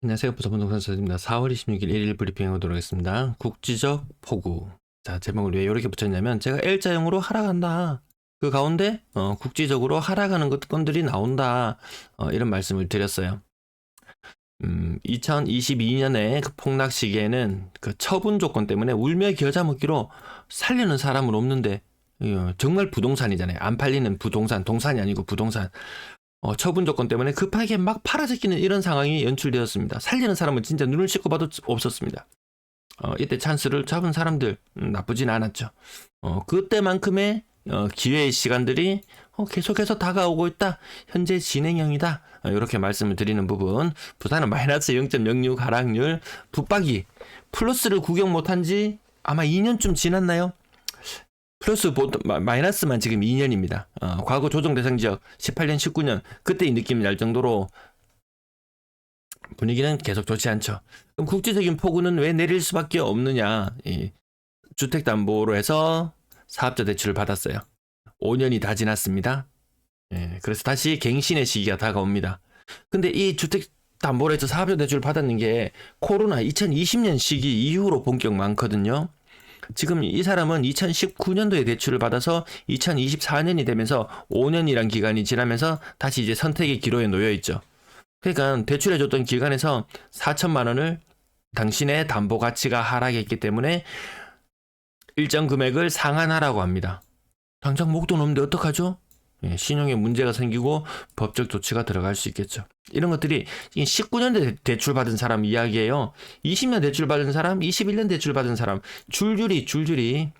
안녕하세요. 부서부동산 서입니다. 4월 26일 일일 브리핑 하도록 하겠습니다. 국지적 폭우. 자, 제목을 왜 이렇게 붙였냐면 제가 L자형으로 하락한다. 그 가운데 국지적으로 하락하는 건들이 나온다. 이런 말씀을 드렸어요. 2022년에 그 폭락 시기에는 그 처분 조건 때문에 울며 겨자 먹기로 살려는 사람은 없는데 정말 부동산이잖아요. 안 팔리는 부동산, 동산이 아니고 부동산. 처분 조건 때문에 급하게 막 팔아제끼는 이런 상황이 연출되었습니다. 살리는 사람은 진짜 눈을 씻고 봐도 없었습니다. 이때 찬스를 잡은 사람들 나쁘진 않았죠. 그때만큼의 기회의 시간들이 계속해서 다가오고 있다. 현재 진행형이다. 이렇게 말씀을 드리는 부분. 부산은 마이너스 0.06 하락률, 붙박이 플러스를 구경 못한 지 아마 2년쯤 지났나요? 플러스 마이너스만 지금 2년입니다. 과거 조정 대상 지역 18년, 19년 그때 이 느낌이 날 정도로 분위기는 계속 좋지 않죠. 그럼 국제적인 폭우는 왜 내릴 수밖에 없느냐? 주택담보로 해서 사업자 대출을 받았어요. 5년이 다 지났습니다. 그래서 다시 갱신의 시기가 다가옵니다. 근데 이 주택담보로 해서 사업자 대출을 받았는 게 코로나 2020년 시기 이후로 본격 많거든요. 지금 이 사람은 2019년도에 대출을 받아서 2024년이 되면서 5년이란 기간이 지나면서 다시 이제 선택의 기로에 놓여 있죠. 그러니까 대출해줬던 기간에서 4천만 원을 당신의 담보 가치가 하락했기 때문에 일정 금액을 상환하라고 합니다. 당장 목돈 없는데 어떡하죠? 신용에 문제가 생기고 법적 조치가 들어갈 수 있겠죠. 이런 것들이 19년 대출 받은 사람 이야기예요. 20년 대출 받은 사람, 21년 대출 받은 사람, 줄줄이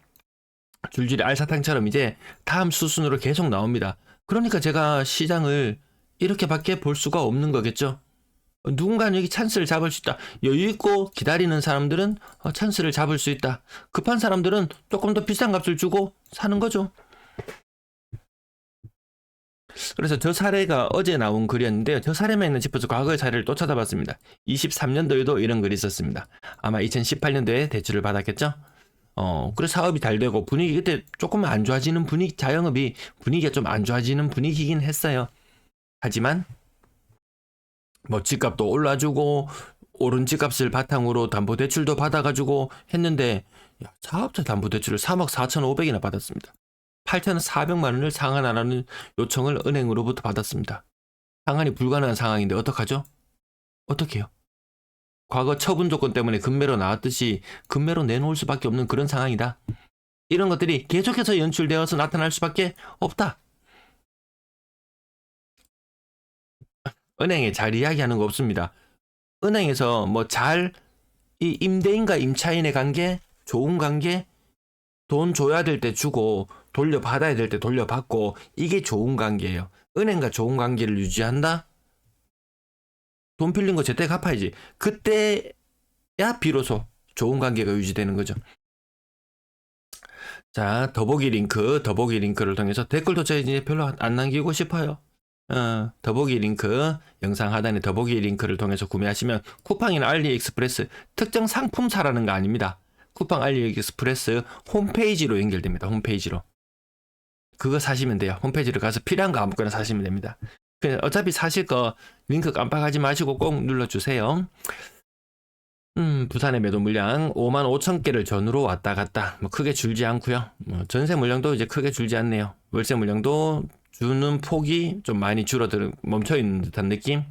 알사탕처럼 이제 다음 수순으로 계속 나옵니다. 그러니까 제가 시장을 이렇게밖에 볼 수가 없는 거겠죠. 누군가는 여기 찬스를 잡을 수 있다. 여유 있고 기다리는 사람들은 찬스를 잡을 수 있다. 급한 사람들은 조금 더 비싼 값을 주고 사는 거죠. 그래서 저 사례가 어제 나온 글이었는데요. 저 사례만 있는 짚어서 과거의 사례를 또 찾아봤습니다. 23년도에도 이런 글이 있었습니다. 아마 2018년도에 대출을 받았겠죠? 그래서 사업이 잘 되고 분위기 그때 조금 안 좋아지는 분위기, 자영업이 분위기가 좀 안 좋아지는 분위기긴 했어요. 하지만 뭐 집값도 올라주고 오른 집값을 바탕으로 담보대출도 받아가지고 했는데 사업자 담보대출을 3억 4,500이나 받았습니다. 8,400만 원을 상환하라는 요청을 은행으로부터 받았습니다. 상환이 불가능한 상황인데 어떡하죠? 어떡해요? 과거 처분 조건 때문에 금매로 나왔듯이 금매로 내놓을 수밖에 없는 그런 상황이다. 이런 것들이 계속해서 연출되어서 나타날 수밖에 없다. 은행에 잘 이야기하는 거 없습니다. 은행에서 이 임대인과 임차인의 관계, 좋은 관계, 돈 줘야 될 때 주고 돌려받아야 될 때 돌려받고 이게 좋은 관계예요. 은행과 좋은 관계를 유지한다? 돈 빌린 거 제때 갚아야지. 그때야 비로소 좋은 관계가 유지되는 거죠. 자, 더보기 링크를 통해서 댓글도 제가 이제 별로 안 남기고 싶어요. 더보기 링크, 영상 하단에 더보기 링크를 통해서 구매하시면 쿠팡이나 알리익스프레스 특정 상품 사라는 거 아닙니다. 쿠팡 알리익스프레스 홈페이지로 연결됩니다. 홈페이지로. 그거 사시면 돼요. 홈페이지로 가서 필요한 거 아무거나 사시면 됩니다. 어차피 사실 거 링크 깜빡하지 마시고 꼭 눌러주세요. 부산의 매도 물량 5만 5천 개를 전후로 왔다 갔다 크게 줄지 않고요. 전세 물량도 이제 크게 줄지 않네요. 월세 물량도 주는 폭이 좀 많이 멈춰 있는 듯한 느낌.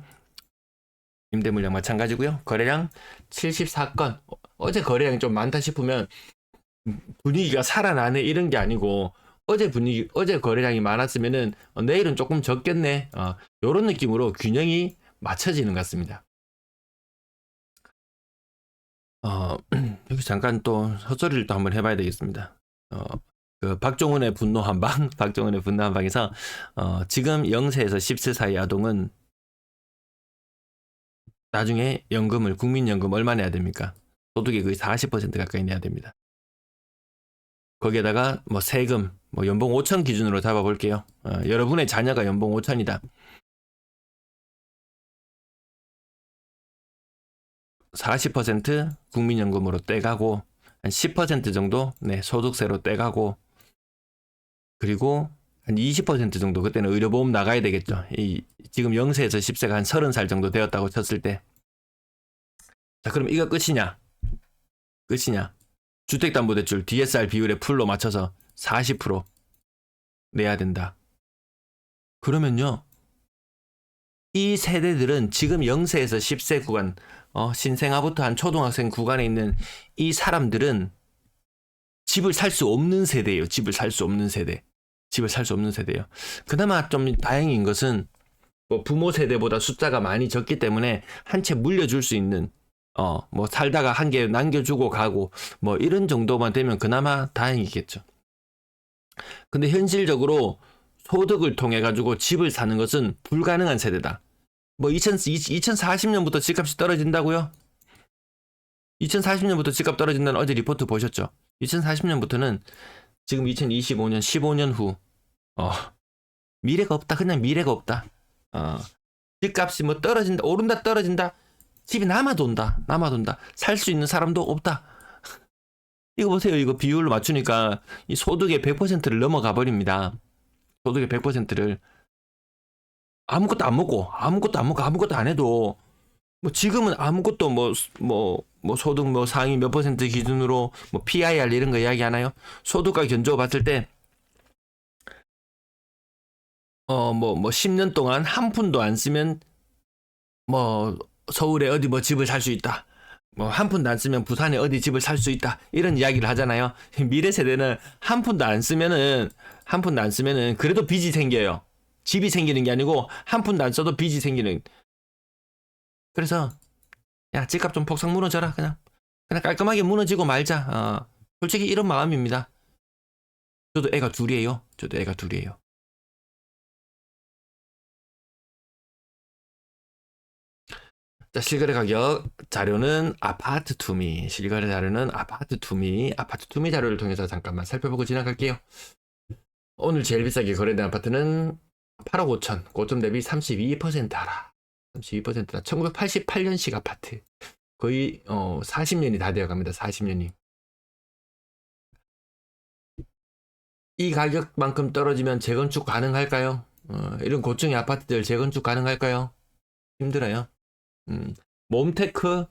임대 물량 마찬가지고요. 거래량 74건. 어제 거래량이 좀 많다 싶으면 분위기가 살아나네 이런 게 아니고 어제 거래량이 많았으면은 내일은 조금 적겠네. 요런 느낌으로 균형이 맞춰지는 것 같습니다. 여기 잠깐 또 헛소리를 또 한번 해봐야 되겠습니다. 그 박종훈의 분노 한방, 박종훈의 분노 한방에서 지금 0세에서 10세 사이 아동은 나중에 국민연금 얼마 내야 됩니까? 소득의 거의 40% 가까이 내야 됩니다. 거기에다가 세금, 연봉 5천 기준으로 잡아볼게요. 여러분의 자녀가 연봉 5천이다. 40% 국민연금으로 떼가고 한 10% 정도 소득세로 떼가고 그리고 한 20% 정도 그때는 의료보험 나가야 되겠죠. 지금 0세에서 10세가 한 30살 정도 되었다고 쳤을 때 자, 그럼 이거 끝이냐? 끝이냐? 주택담보대출 DSR 비율에 풀로 맞춰서 40% 내야 된다. 그러면요, 이 세대들은 지금 0세에서 10세 구간, 신생아부터 한 초등학생 구간에 있는 이 사람들은 집을 살 수 없는 세대예요. 집을 살 수 없는 세대. 집을 살 수 없는 세대예요. 그나마 좀 다행인 것은 뭐 부모 세대보다 숫자가 많이 적기 때문에 한 채 물려줄 수 있는, 뭐 살다가 한 개 남겨주고 가고 뭐 이런 정도만 되면 그나마 다행이겠죠. 근데 현실적으로 소득을 통해 가지고 집을 사는 것은 불가능한 세대다. 뭐 2040년부터 집값이 떨어진다고요? 2040년부터 집값 떨어진다는 어제 리포트 보셨죠? 2040년부터는 지금 2025년 15년 후 미래가 없다. 그냥 미래가 없다. 집값이 뭐 떨어진다, 오른다, 떨어진다. 집이 남아돈다. 살 수 있는 사람도 없다. 이거 보세요. 이거 비율로 맞추니까 이 소득의 100%를 넘어가 버립니다. 소득의 100%를 아무것도 안 먹고 아무것도 안 해도 뭐 지금은 아무것도 뭐 소득 뭐 상위 몇 퍼센트 기준으로 뭐 PIR 이런 거 이야기 하나요? 소득과 견조 봤을 때 뭐 10년 동안 한 푼도 안 쓰면 뭐 서울에 어디 뭐 집을 살 수 있다. 뭐 한 푼도 안 쓰면 부산에 어디 집을 살 수 있다. 이런 이야기를 하잖아요. 미래 세대는 한 푼도 안 쓰면은 그래도 빚이 생겨요. 집이 생기는 게 아니고 한 푼도 안 써도 빚이 생기는. 그래서 야, 집값 좀 폭삭 무너져라. 그냥 깔끔하게 무너지고 말자. 솔직히 이런 마음입니다. 저도 애가 둘이에요. 자, 실거래 가격 자료는 아파트 투미. 아파트 투미 자료를 통해서 잠깐만 살펴보고 지나갈게요. 오늘 제일 비싸게 거래된 아파트는 8억 5천, 고점 대비 32% 하라. 32%다. 1988년식 아파트. 거의 40년이 다 되어 갑니다. 40년이. 이 가격만큼 떨어지면 재건축 가능할까요? 이런 고층의 아파트들 재건축 가능할까요? 힘들어요. 몬테크,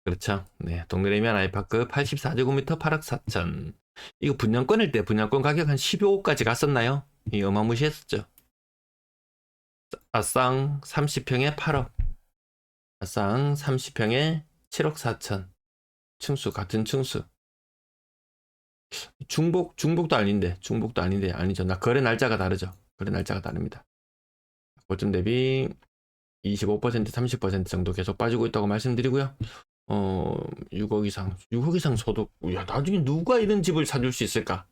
그렇죠. 네, 동그라미안 아이파크 84제곱미터 8억 4천. 이거 분양권일 때 분양권 가격 한 15억까지 갔었나요? 이 어마무시했었죠. 아쌍 30평에 8억. 아쌍 30평에 7억 4천. 층수 같은 층수. 중복도 아닌데 아니죠. 거래 날짜가 다르죠. 거래 날짜가 다릅니다. 고점 대비 25% 30% 정도 계속 빠지고 있다고 말씀드리고요. 6억 이상 소득. 야, 나중에 누가 이런 집을 사줄 수 있을까?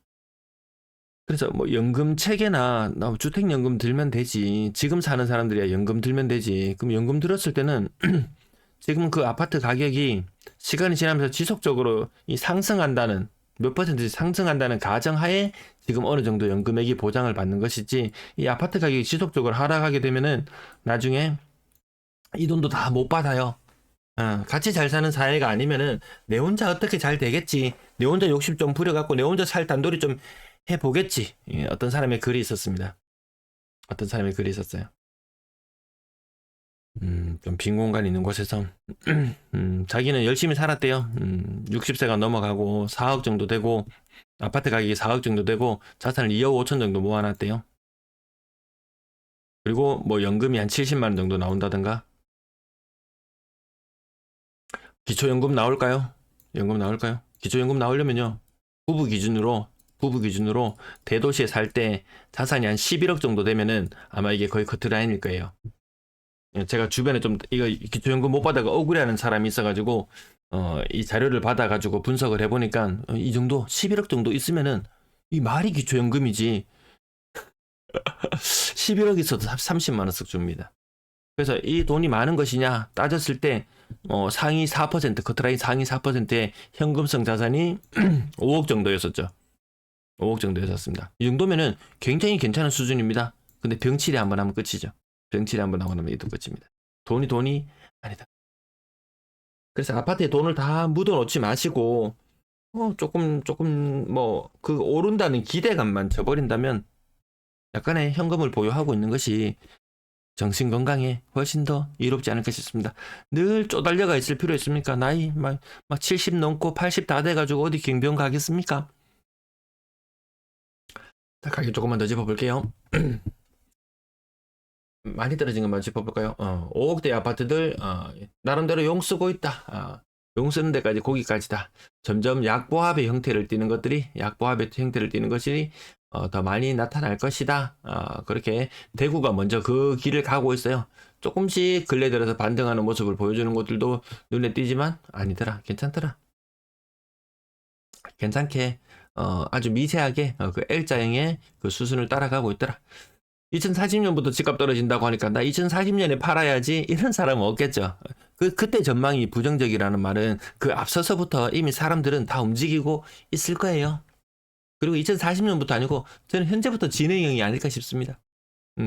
그래서 뭐 연금 체계나 주택연금 들면 되지. 지금 사는 사람들이야 연금 들면 되지. 그럼 연금 들었을 때는 지금 그 아파트 가격이 시간이 지나면서 지속적으로 상승한다는 몇 퍼센트 상승한다는 가정하에 지금 어느 정도 연금액이 보장을 받는 것이지, 이 아파트 가격이 지속적으로 하락하게 되면은 나중에 이 돈도 다 못 받아요. 같이 잘 사는 사회가 아니면은 내 혼자 어떻게 잘 되겠지. 내 혼자 욕심 좀 부려갖고 내 혼자 살 단돌이 좀 해보겠지. 어떤 사람의 글이 있었습니다. 좀 빈 공간 있는 곳에서 자기는 열심히 살았대요. 60세가 넘어가고 4억 정도 되고 아파트 가격이 4억 정도 되고 자산을 2억 5천 정도 모아놨대요. 그리고 뭐 연금이 한 70만 원 정도 나온다든가. 기초연금 나올까요? 기초연금 나오려면요, 부부 기준으로 대도시에 살 때 자산이 한 11억 정도 되면은 아마 이게 거의 커트라인일 거예요. 제가 주변에 좀 이거 기초연금 못 받아가 억울해하는 사람이 있어가지고 이 자료를 받아가지고 분석을 해보니까 이 정도 11억 정도 있으면은 이 말이 기초연금이지. 11억 있어도 30만 원씩 줍니다. 그래서 이 돈이 많은 것이냐 따졌을 때 상위 4%, 커트라인 상위 4%의 현금성 자산이 5억 정도였었죠. 5억 정도였었습니다. 이 정도면은 굉장히 괜찮은 수준입니다. 근데 병치레 한번 하면 끝이죠. 병치레 한번 하고 나면 이도 끝입니다. 돈이 아니다. 그래서 아파트에 돈을 다 묻어놓지 마시고 조금 뭐 그 오른다는 기대감만 져버린다면 약간의 현금을 보유하고 있는 것이 정신 건강에 훨씬 더 이롭지 않을까 싶습니다. 늘 쪼달려가 있을 필요 있습니까? 나이 막 70 넘고 80 다 돼가지고 어디 경비원 가겠습니까? 자, 가격 조금만 더 짚어볼게요. 많이 떨어진 것만 짚어볼까요? 5억대 아파트들 나름대로 용 쓰고 있다. 용 쓰는 데까지 거기까지다. 점점 약보합의 형태를 띠는 것들이 약보합의 형태를 띠는 것이 더 많이 나타날 것이다. 그렇게 대구가 먼저 그 길을 가고 있어요. 조금씩 근래 들어서 반등하는 모습을 보여주는 것들도 눈에 띄지만 아니더라. 괜찮더라. 괜찮게 아주 미세하게 그 L자형의 그 수순을 따라가고 있더라. 2040년부터 집값 떨어진다고 하니까 나 2040년에 팔아야지 이런 사람은 없겠죠. 그때 전망이 부정적이라는 말은 그 앞서서부터 이미 사람들은 다 움직이고 있을 거예요. 그리고 2040년부터 아니고 저는 현재부터 진행형이 아닐까 싶습니다.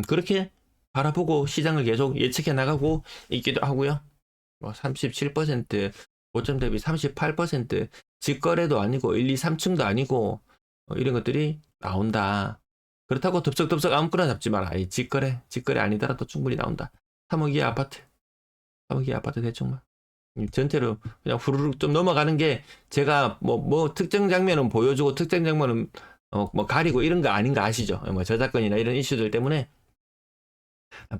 그렇게 바라보고 시장을 계속 예측해 나가고 있기도 하고요. 37%, 고점 대비 38%, 직거래도 아니고 1, 2, 3층도 아니고 이런 것들이 나온다. 그렇다고 덥석덥석 아무거나 잡지 마라. 이 직거래 아니더라도 충분히 나온다. 3억 이하 아파트, 3억 이하 아파트 대충만. 전체로 그냥 후루룩 좀 넘어가는 게 제가 뭐 특정 장면은 보여주고 특정 장면은 뭐 가리고 이런 거 아닌 거 아시죠? 뭐 저작권이나 이런 이슈들 때문에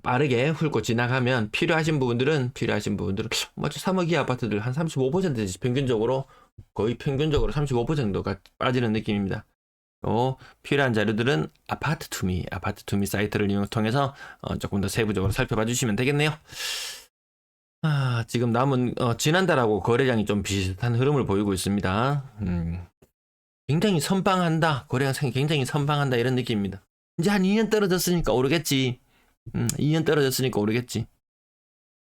빠르게 훑고 지나가면 필요하신 부분들은 뭐 3억 이하 아파트들 한 35%씩 평균적으로 거의 평균적으로 35%가 빠지는 느낌입니다. 필요한 자료들은 아파트 투미 사이트를 통해서 조금 더 세부적으로 살펴봐 주시면 되겠네요. 지금 남은 지난달하고 거래량이 좀 비슷한 흐름을 보이고 있습니다. 굉장히 선방한다. 거래량이 굉장히 선방한다 이런 느낌입니다. 이제 한 2년 떨어졌으니까 오르겠지. 2년 떨어졌으니까 오르겠지.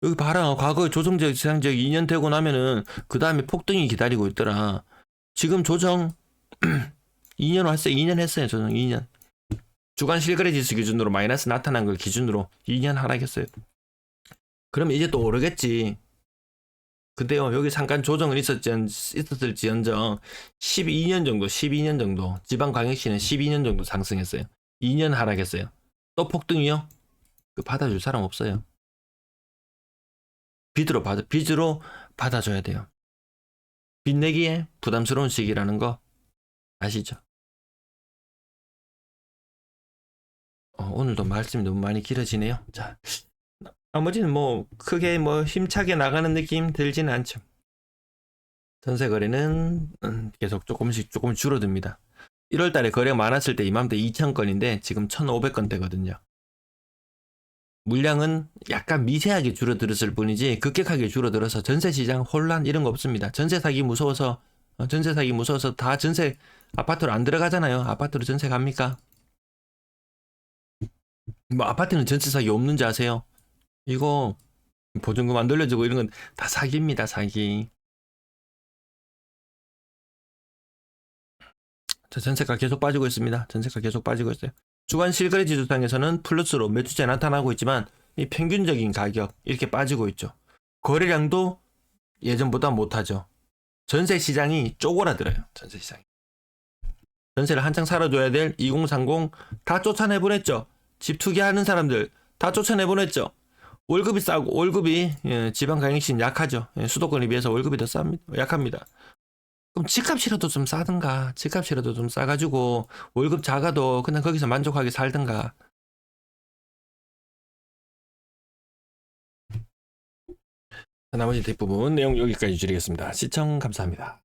여기 봐라. 과거에 조정적 지상적 2년 되고 나면은 그 다음에 폭등이 기다리고 있더라. 지금 조정 2년 왔어요. 2년 했어요. 조정 2년. 주간 실거래 지수 기준으로 마이너스 나타난 걸 기준으로 2년 하락했어요. 그럼 이제 또 오르겠지. 근데요, 여기 잠깐 조정은 있었을지언정 12년 정도 지방광역시는 12년 정도 상승했어요. 2년 하락했어요. 또 폭등이요? 그 받아줄 사람 없어요. 빚으로 받아줘야 돼요. 빚 내기에 부담스러운 시기라는 거 아시죠? 오늘도 말씀이 너무 많이 길어지네요. 자, 나머지는 뭐 크게 뭐 힘차게 나가는 느낌 들지는 않죠. 전세 거래는 계속 조금 줄어듭니다. 1월 달에 거래가 많았을 때 이맘때 2,000건인데 지금 1,500건대거든요. 물량은 약간 미세하게 줄어들었을 뿐이지 급격하게 줄어들어서 전세 시장 혼란 이런 거 없습니다. 전세 사기 무서워서 다 전세 아파트로 안 들어가잖아요. 아파트로 전세 갑니까? 뭐 아파트는 전세 사기 없는지 아세요? 이거 보증금 안 돌려주고 이런 건 다 사기입니다. 사기. 자, 전세가 계속 빠지고 있습니다. 전세가 계속 빠지고 있어요. 주간 실거래 지수상에서는 플러스로 매수세 나타나고 있지만 이 평균적인 가격 이렇게 빠지고 있죠. 거래량도 예전보다 못하죠. 전세 시장이 쪼그라들어요. 전세 시장이. 전세를 한창 살아줘야 될 2030 다 쫓아내보냈죠. 집 투기하는 사람들 다 쫓아내보냈죠. 월급이 싸고 지방광역시는 약하죠. 수도권에 비해서 월급이 더 쌉니다. 약합니다. 그럼 집값이라도 좀 싸든가 집값이라도 좀 싸가지고 월급 작아도 그냥 거기서 만족하게 살든가. 나머지 대부분 내용 여기까지 줄이겠습니다. 시청 감사합니다.